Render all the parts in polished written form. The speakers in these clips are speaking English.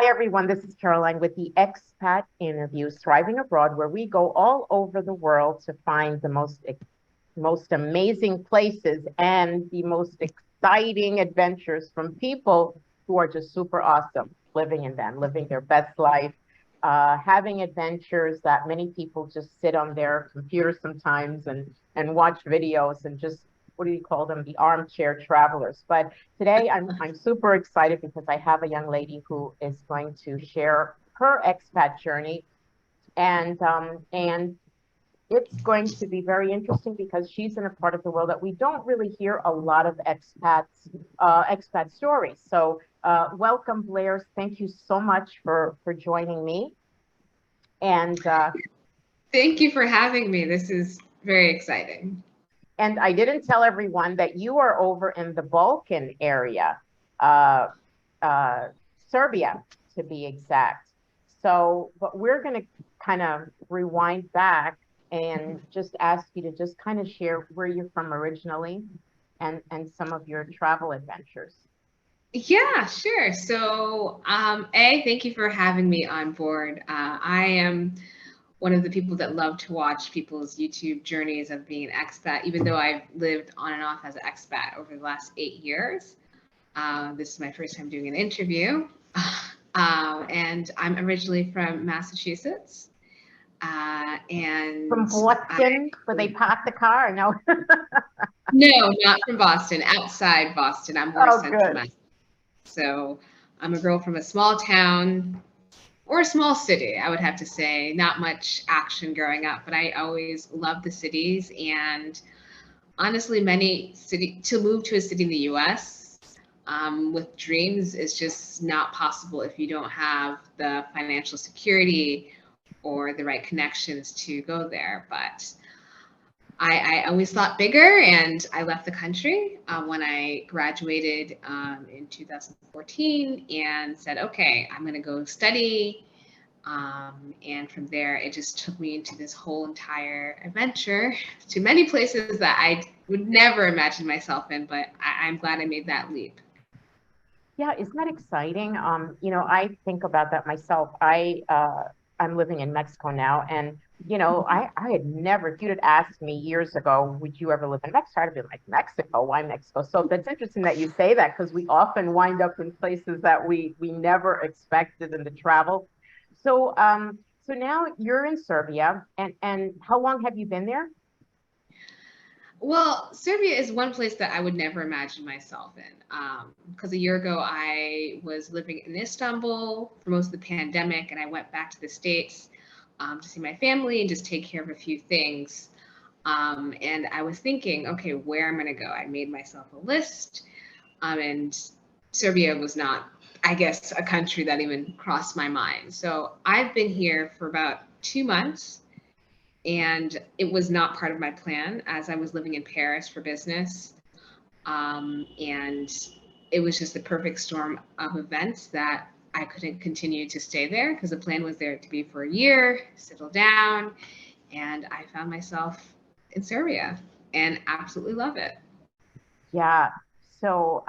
Hi, everyone. This is Caroline with the Expat Interviews, Thriving Abroad, where we go all over the world to find the most amazing places and the most exciting adventures from people who are just super awesome, living in them, living their best life, having adventures that many people just sit on their computers sometimes and watch videos and just what do you call them? The armchair travelers. But today I'm super excited because I have a young lady who is going to share her expat journey and it's going to be very interesting because she's in a part of the world that we don't really hear a lot of expat stories. So, welcome, Blair. Thank you so much for joining me. And Thank you for having me. This is very exciting. and I didn't tell everyone that you are over in the Balkan area, uh, uh, Serbia to be exact. So, but we're going to kind of rewind back and just ask you to just kind of share where you're from originally and some of your travel adventures. Yeah, sure. Thank you for having me on board. I am one of the people that love to watch people's YouTube journeys of being an expat, even though I've lived on and off as an expat over the last 8 years. This is my first time doing an interview. And I'm originally from Massachusetts. From And I Boston, where they park the car? No. No, not from Boston, outside Boston. I'm more Oh, central good. Mass. So I'm a girl from a small town or a small city, I would have to say. Not much action growing up, but I always loved the cities. And honestly, many city to move to a city in the US with dreams is just not possible if you don't have the financial security or the right connections to go there. But I always thought bigger, and I left the country when I graduated in 2014 and said, okay, I'm going to go study. And from there, it just took me into this whole entire adventure to many places that I would never imagine myself in, but I'm glad I made that leap. Yeah, isn't that exciting? I think about that myself. I'm living in Mexico now, and I had never, if you'd have asked me years ago, would you ever live in Mexico? I'd have been like, Mexico, why Mexico? So that's interesting that you say that because we often wind up in places that we never expected in the travel. So now you're in Serbia, and how long have you been there? Well, Serbia is one place that I would never imagine myself in. Because a year ago, I was living in Istanbul for most of the pandemic, and I went back to the States to see my family and just take care of a few things. And I was thinking, okay, where I'm going to go. I made myself a list, and Serbia was not, I guess, a country that even crossed my mind. So I've been here for about 2 months, and it was not part of my plan as I was living in Paris for business. And it was just the perfect storm of events that I couldn't continue to stay there because the plan was there to be for a year, settle down, and I found myself in Serbia and absolutely love it. Yeah. So,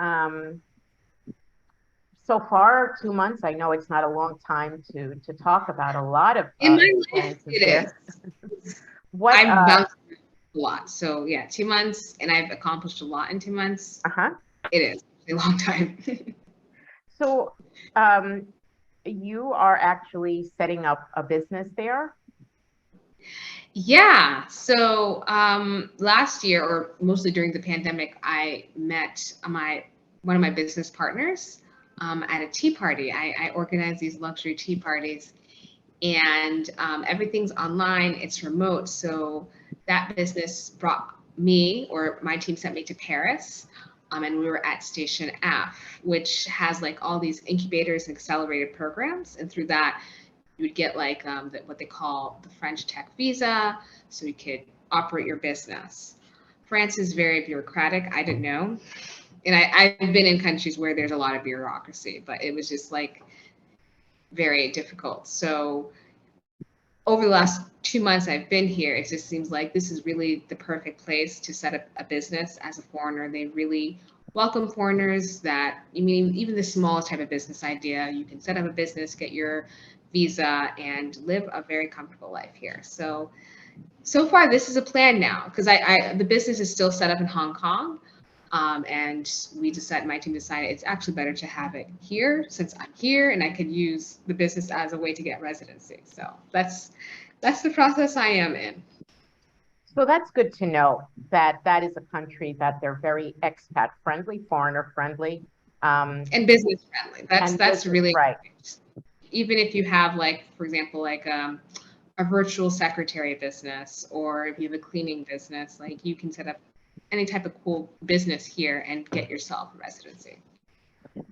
so far, 2 months. I know it's not a long time to talk about a lot of In my life, experiences it there. is. What? I've bounced a lot. So yeah, 2 months, and I've accomplished a lot in 2 months. Uh-huh. It is a long time. So, um, you are actually setting up a business there. Yeah. Last year, or mostly during the pandemic, I met my one of my business partners at a tea party. I organize these luxury tea parties, and everything's online. It's remote, so that business brought me, or my team sent me to Paris. And we were at Station F, which has like all these incubators and accelerated programs. And through that, you would get like what they call the French tech visa, so you could operate your business. France is very bureaucratic. I didn't know. And I've been in countries where there's a lot of bureaucracy, but it was just like very difficult. So over the last 2 months I've been here, it just seems like this is really the perfect place to set up a business as a foreigner. They really welcome foreigners. That, I mean, even the smallest type of business idea, you can set up a business, get your visa, and live a very comfortable life here. So far, this is a plan now, because the business is still set up in Hong Kong. And my team decided it's actually better to have it here since I'm here and I could use the business as a way to get residency. So that's the process I am in. So that's good to know that that is a country that they're very expat friendly, foreigner friendly, And business friendly. That's and business, really right. even if you have, like, for example, like a virtual secretary business, or if you have a cleaning business, like you can set up any type of cool business here and get yourself a residency.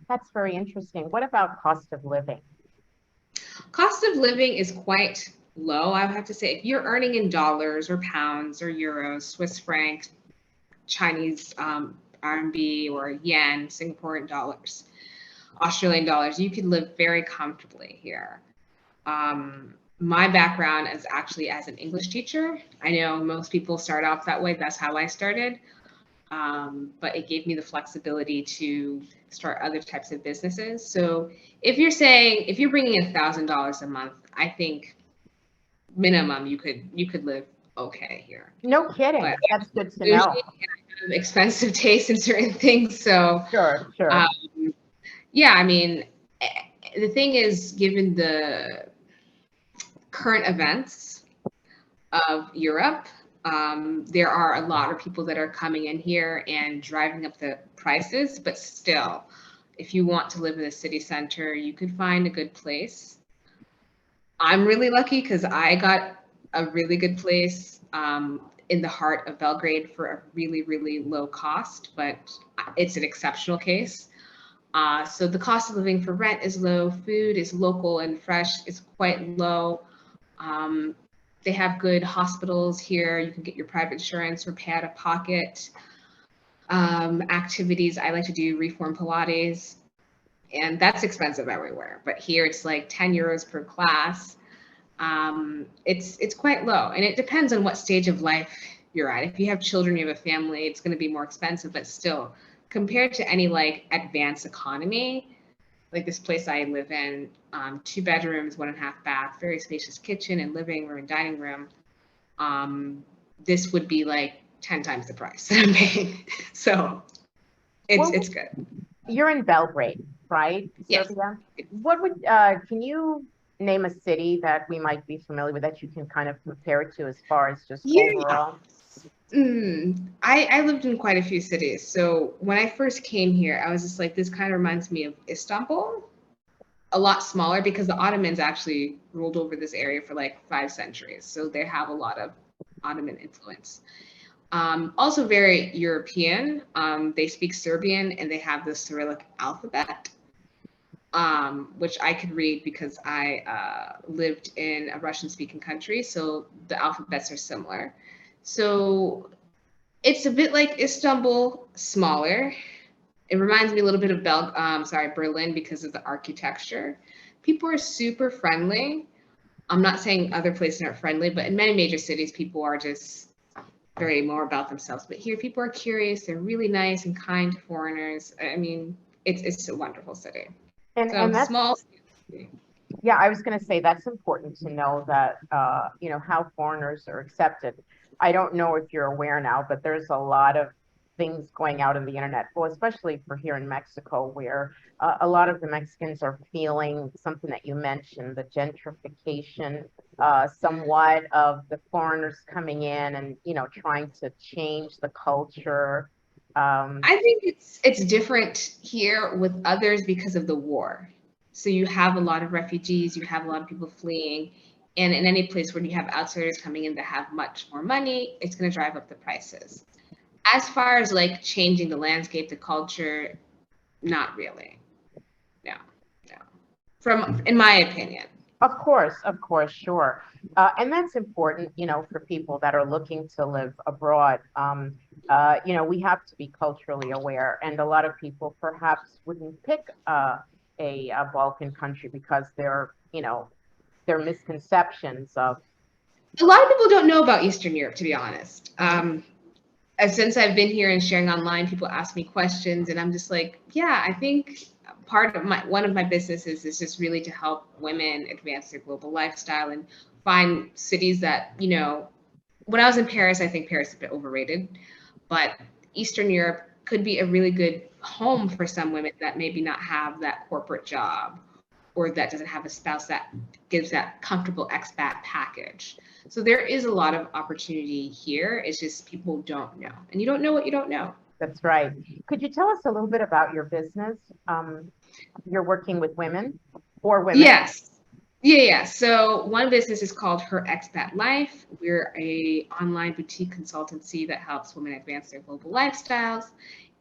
That's very interesting. What about cost of living? Cost of living is quite low, I would have to say. If you're earning in dollars or pounds or euros, Swiss franc, Chinese RMB, or yen, Singaporean dollars, Australian dollars, you can live very comfortably here. My background is actually as an English teacher. I know most people start off that way. That's how I started. But it gave me the flexibility to start other types of businesses. So if you're bringing in $1,000 a month, I think minimum you could live okay here. No kidding. But That's good to bougie know. and I have expensive taste in certain things. So Sure, sure. yeah, I mean, the thing is, given the current events of Europe, there are a lot of people that are coming in here and driving up the prices, but still, if you want to live in the city center, you could find a good place. I'm really lucky because I got a really good place in the heart of Belgrade for a really, really low cost, but it's an exceptional case. So the cost of living for rent is low, food is local and fresh, it's quite low. They have good hospitals here. You can get your private insurance or pay out of pocket. Activities, I like to do reform Pilates, and that's expensive everywhere. But here it's like 10 euros per class. It's quite low, and it depends on what stage of life you're at. If you have children, you have a family, it's going to be more expensive, but still, compared to any like advanced economy, like this place I live in, 2 bedrooms, 1.5 bath, very spacious kitchen and living room and dining room. This would be like 10 times the price that I'm paying. So it's good. You're in Belgrade, right? Yes. Serbia. Can you name a city that we might be familiar with that you can kind of compare it to as far as just Yeah. overall? I lived in quite a few cities. So when I first came here, I was just like, this kind of reminds me of Istanbul, a lot smaller because the Ottomans actually ruled over this area for like 5 centuries. So they have a lot of Ottoman influence. Also very European. They speak Serbian and they have the Cyrillic alphabet, which I could read because I lived in a Russian-speaking country. So the alphabets are similar. So it's a bit like Istanbul, smaller. It reminds me a little bit of Berlin because of the architecture. People are super friendly. I'm not saying other places aren't friendly, but in many major cities, people are just very more about themselves. But here, people are curious. They're really nice and kind to foreigners. I mean, it's a wonderful city. And that's Small. Yeah, I was going to say that's important to know that, how foreigners are accepted. I don't know if you're aware now, but there's a lot of things going out on the internet, well, especially for here in Mexico, where a lot of the Mexicans are feeling something that you mentioned, the gentrification, somewhat of the foreigners coming in and, trying to change the culture. I think it's different here with others because of the war. So you have a lot of refugees, you have a lot of people fleeing, and in any place where you have outsiders coming in that have much more money, it's going to drive up the prices. As far as like changing the landscape, the culture, not really. No, no. In my opinion. Of course, sure. And that's important, for people that are looking to live abroad. We have to be culturally aware, and a lot of people perhaps wouldn't pick a Balkan country because their misconceptions of. A lot of people don't know about Eastern Europe, to be honest. since I've been here and sharing online, people ask me questions, and I'm just like, yeah, I think one of my businesses is just really to help women advance their global lifestyle and find cities that, when I was in Paris, I think Paris is a bit overrated, but Eastern Europe could be a really good home for some women that maybe not have that corporate job or that doesn't have a spouse that gives that comfortable expat package. So there is a lot of opportunity here. It's just people don't know. And you don't know what you don't know. That's right. Could you tell us a little bit about your business? You're working with women, for women. Yes. Yeah. So one business is called Her Expat Life. We're a online boutique consultancy that helps women advance their global lifestyles.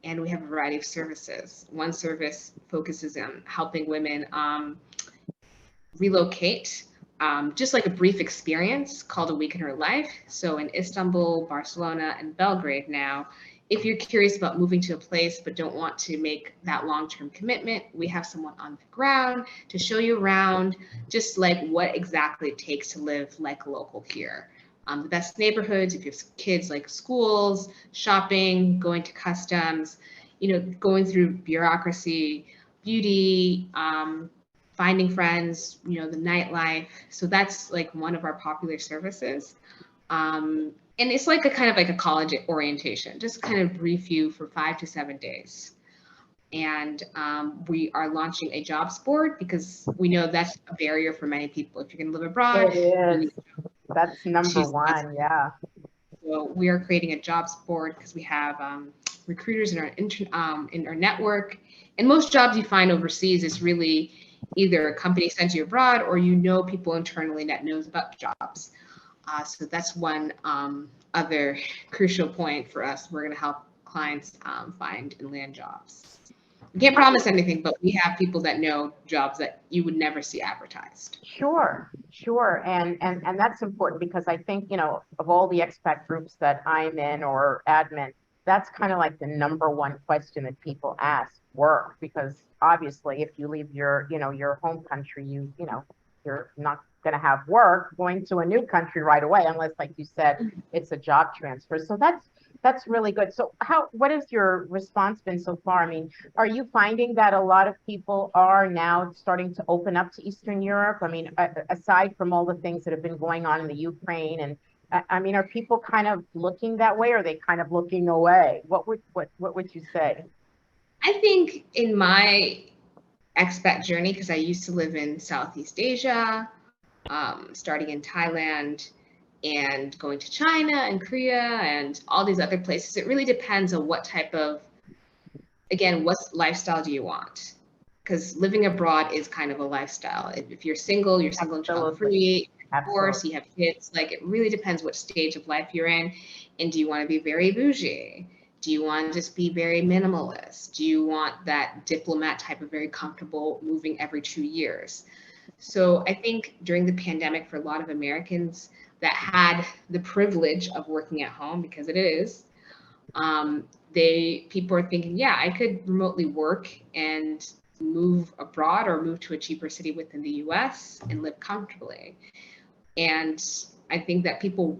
And we have a variety of services. One service focuses on helping women relocate, just like a brief experience called A Week in Her Life. So in Istanbul, Barcelona, and Belgrade now, if you're curious about moving to a place but don't want to make that long-term commitment, we have someone on the ground to show you around, just like what exactly it takes to live like a local here. The best neighborhoods, if you have kids, like schools, shopping, going to customs, going through bureaucracy, beauty, finding friends, the nightlife. So that's like one of our popular services. And it's like a kind of like a college orientation, just kind of brief you for 5 to 7 days. And we are launching a jobs board because we know that's a barrier for many people. If you're going to live abroad, It is. That's number one. Yeah. So we are creating a jobs board because we have recruiters in our network, and most jobs you find overseas is really either a company sends you abroad or people internally that knows about jobs. So that's one other crucial point for us. We're going to help clients find and land jobs. We can't promise anything, but we have people that know jobs that you would never see advertised. Sure. And that's important because I think, of all the expat groups that I'm in or admin, that's kind of like the number one question that people ask, work, because obviously if you leave your home country, you're not going to have work going to a new country right away, unless, like you said, it's a job transfer. So that's really good. So what has your response been so far? I mean, are you finding that a lot of people are now starting to open up to Eastern Europe? I mean, aside from all the things that have been going on in the Ukraine, and I mean, are people kind of looking that way, or are they kind of looking away? What would you say? I think in my expat journey, because I used to live in Southeast Asia, starting in Thailand and going to China and Korea and all these other places. It really depends on what lifestyle do you want? Because living abroad is kind of a lifestyle. If you're single and child-free, of course, you have kids, like it really depends what stage of life you're in. And do you want to be very bougie? Do you want to just be very minimalist? Do you want that diplomat type of very comfortable moving every 2 years? So I think during the pandemic, for a lot of Americans that had the privilege of working at home, because it is, people are thinking, yeah, I could remotely work and move abroad or move to a cheaper city within the US and live comfortably. And I think that people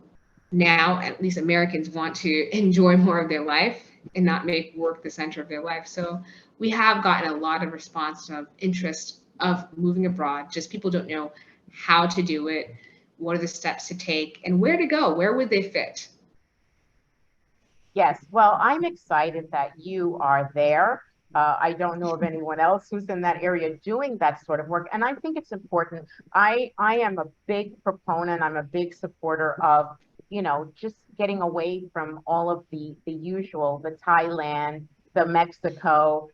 now, at least Americans, want to enjoy more of their life and not make work the center of their life. So we have gotten a lot of response of interest of moving abroad. Just people don't know how to do it, what are the steps to take, and where to go. Where would they fit? Yes. Well, I'm excited that you are there. I don't know of anyone else who's in that area doing that sort of work. And I think it's important. I am a big proponent. I'm a big supporter of, just getting away from all of the usual, the Thailand, the Mexico,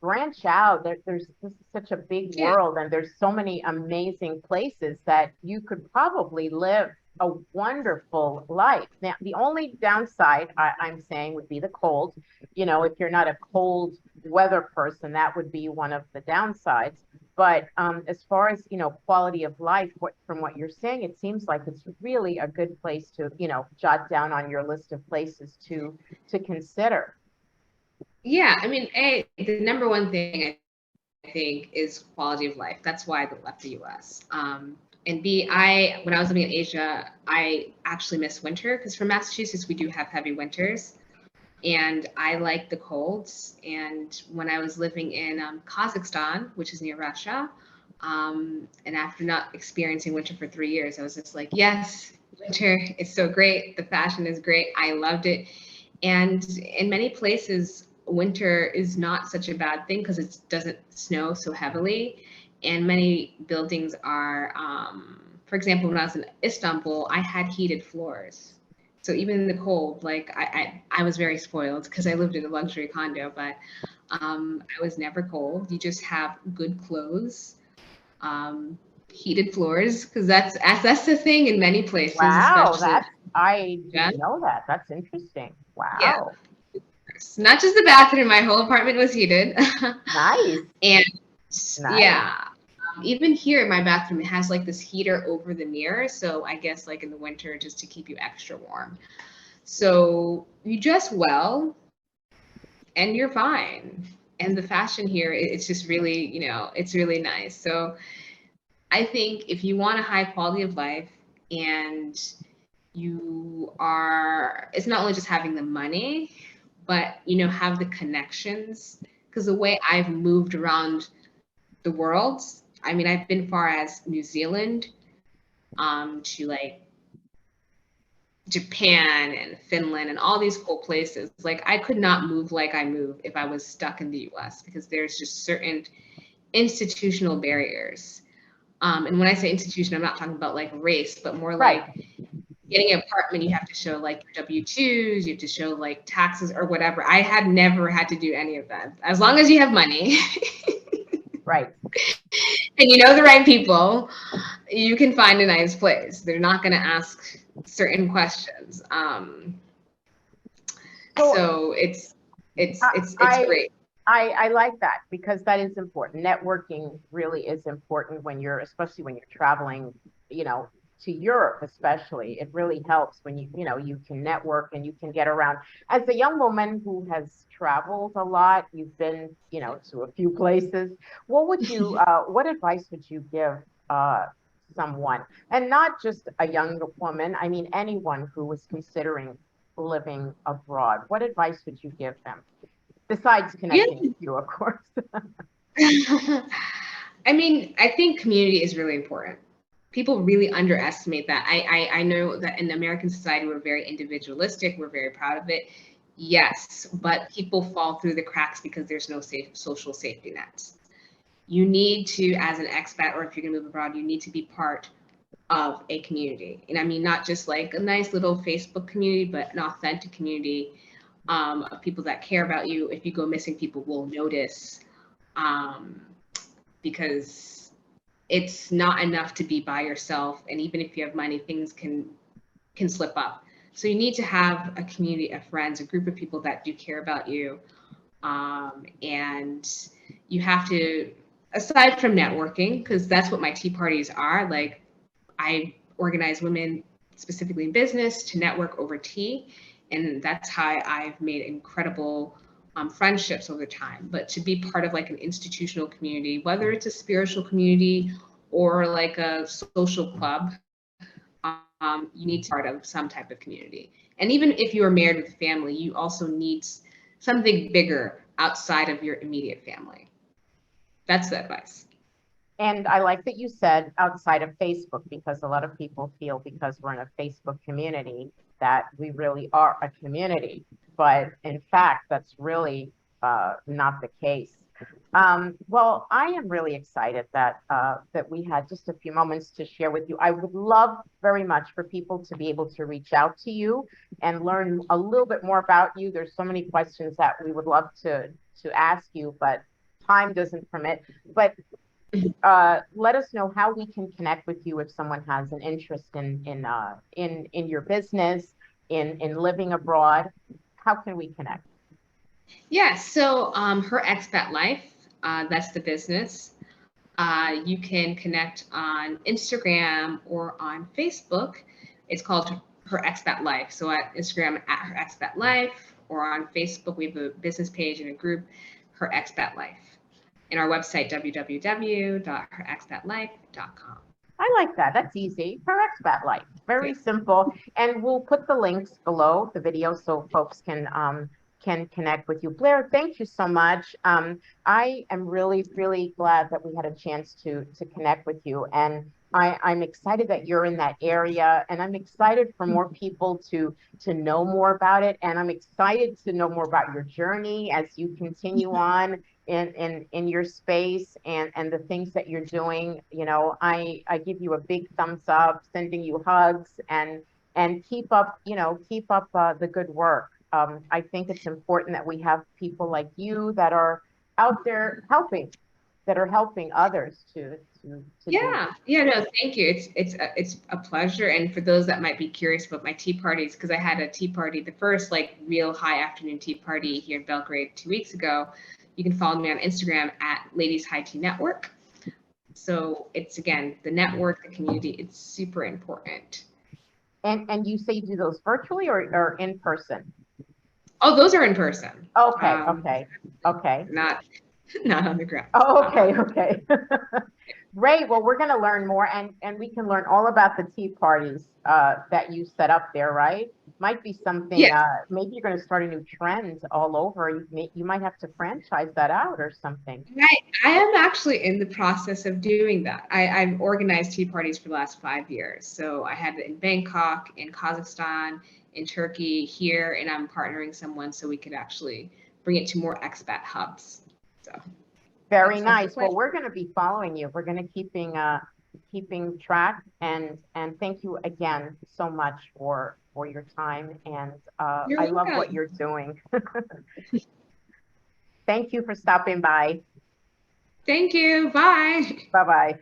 branch out. This is such a big world, and there's so many amazing places that you could probably live a wonderful life. Now, the only downside I'm saying would be the cold. If you're not a cold weather person, that would be one of the downsides. But as far as, quality of life, from what you're saying, it seems like it's really a good place to, jot down on your list of places to consider. Yeah, I mean, the number one thing I think is quality of life. That's why I left the US. And B, when I was living in Asia, I actually miss winter because from Massachusetts, we do have heavy winters. And I like the colds. And when I was living in Kazakhstan, which is near Russia, and after not experiencing winter for 3 years, I was just like, yes, winter is so great. The fashion is great. I loved it. And in many places, winter is not such a bad thing because it doesn't snow so heavily. And many buildings are, for example, when I was in Istanbul, I had heated floors. So even in the cold, like I was very spoiled because I lived in a luxury condo, but I was never cold. You just have good clothes, heated floors, because that's the thing in many places, Wow, especially I yeah, didn't know that. That's interesting. yeah. Wow. Not just the bathroom. My whole apartment was heated, Nice. and Nice. yeah. Even here in my bathroom, it has like this heater over the mirror. So I guess like in the winter, just to keep you extra warm. So you dress well and you're fine. And the fashion here, it's just really, it's really nice. So I think if you want a high quality of life and it's not only just having the money, but, have the connections. Because the way I've moved around the world, I mean, I've been far as New Zealand, to like Japan and Finland and all these cool places. Like I could not move like I move if I was stuck in the US because there's just certain institutional barriers. And when I say institution, I'm not talking about like race, but more Right. like getting an apartment, you have to show like your W-2s, you have to show like taxes or whatever. I had never had to do any of that. As long as you have money Right. and you know the right people, you can find a nice place. They're not going to ask certain questions. So So it's I great. I like that because that is important. Networking really is important when especially when you're traveling, you know, to Europe especially. It really helps when you can network and you can get around. As a young woman who has traveled a lot, you've been, to a few places. What advice would you give someone, and not just a young woman, I mean anyone who was considering living abroad? What advice would you give them? Besides Yeah. connecting with you, of course. I mean, I think community is really important. People really underestimate that. I know that in American society, we're very individualistic. We're very proud of it. Yes, but people fall through the cracks because there's no social safety nets. You need to, as an expat, or if you're going to move abroad, you need to be part of a community. And I mean, not just like a nice little Facebook community, but an authentic community of people that care about you. If you go missing, people will notice, um, because it's not enough to be by yourself. And even if you have money, things can slip up. So you need to have a community of friends, a group of people that do care about you. And you have to, aside from networking, because that's what my tea parties are, like I organize women specifically in business to network over tea. And that's how I've made incredible friendships over time. But to be part of like an institutional community, whether it's a spiritual community or like a social club, you need to be part of some type of community. And even if you are married with family, you also need something bigger outside of your immediate family. That's the advice. And I like that you said outside of Facebook, because a lot of people feel because we're in a Facebook community that we really are a community. But in fact, that's really not the case. Well, I am really excited that we had just a few moments to share with you. I would love very much for people to be able to reach out to you and learn a little bit more about you. There's so many questions that we would love to ask you, but time doesn't permit. But let us know how we can connect with you if someone has an interest in your business, in living abroad. How can we connect? Yeah, so her expat life, that's the business. You can connect on Instagram or on Facebook. It's called Her Expat Life. So at Instagram at Her Expat Life, or on Facebook, we have a business page and a group, Her Expat Life. And our website, www.herexpatlife.com. I like that. That's easy. For expat life. Very simple. And we'll put the links below the video so folks can connect with you. Blair, thank you so much. I am really, really glad that we had a chance to connect with you. And I'm excited that you're in that area, and I'm excited for more people to know more about it. And I'm excited to know more about your journey as you continue on in your space and the things that you're doing. You know, I give you a big thumbs up, sending you hugs, and keep up, keep up the good work. I think it's important that we have people like you that are out there helping, that are helping others to do. Yeah, no, thank you. It's a pleasure. And for those that might be curious about my tea parties, because I had a tea party, the first like real high afternoon tea party here in Belgrade 2 weeks ago. You can follow me on Instagram at Ladies High Tea Network. So it's again the network, the community. It's super important. And you say you do those virtually or in person? Oh, those are in person. Okay, okay. Not on the ground. Oh, okay, okay. Great. Well, we're going to learn more, and we can learn all about the tea parties that you set up there, right? Might be something, Yeah. maybe you're going to start a new trend all over. You might have to franchise that out or something. I am actually in the process of doing that. I've organized tea parties for the last 5 years. So I had it in Bangkok, in Kazakhstan, in Turkey, here, and I'm partnering someone so we could actually bring it to more expat hubs. So Very that's the nice. plan. Well, we're going to be following you. We're going to keeping track, and thank you again so much for your time, and You're I love what welcome. you're doing. Thank you for stopping by. Thank you. Bye. Bye bye.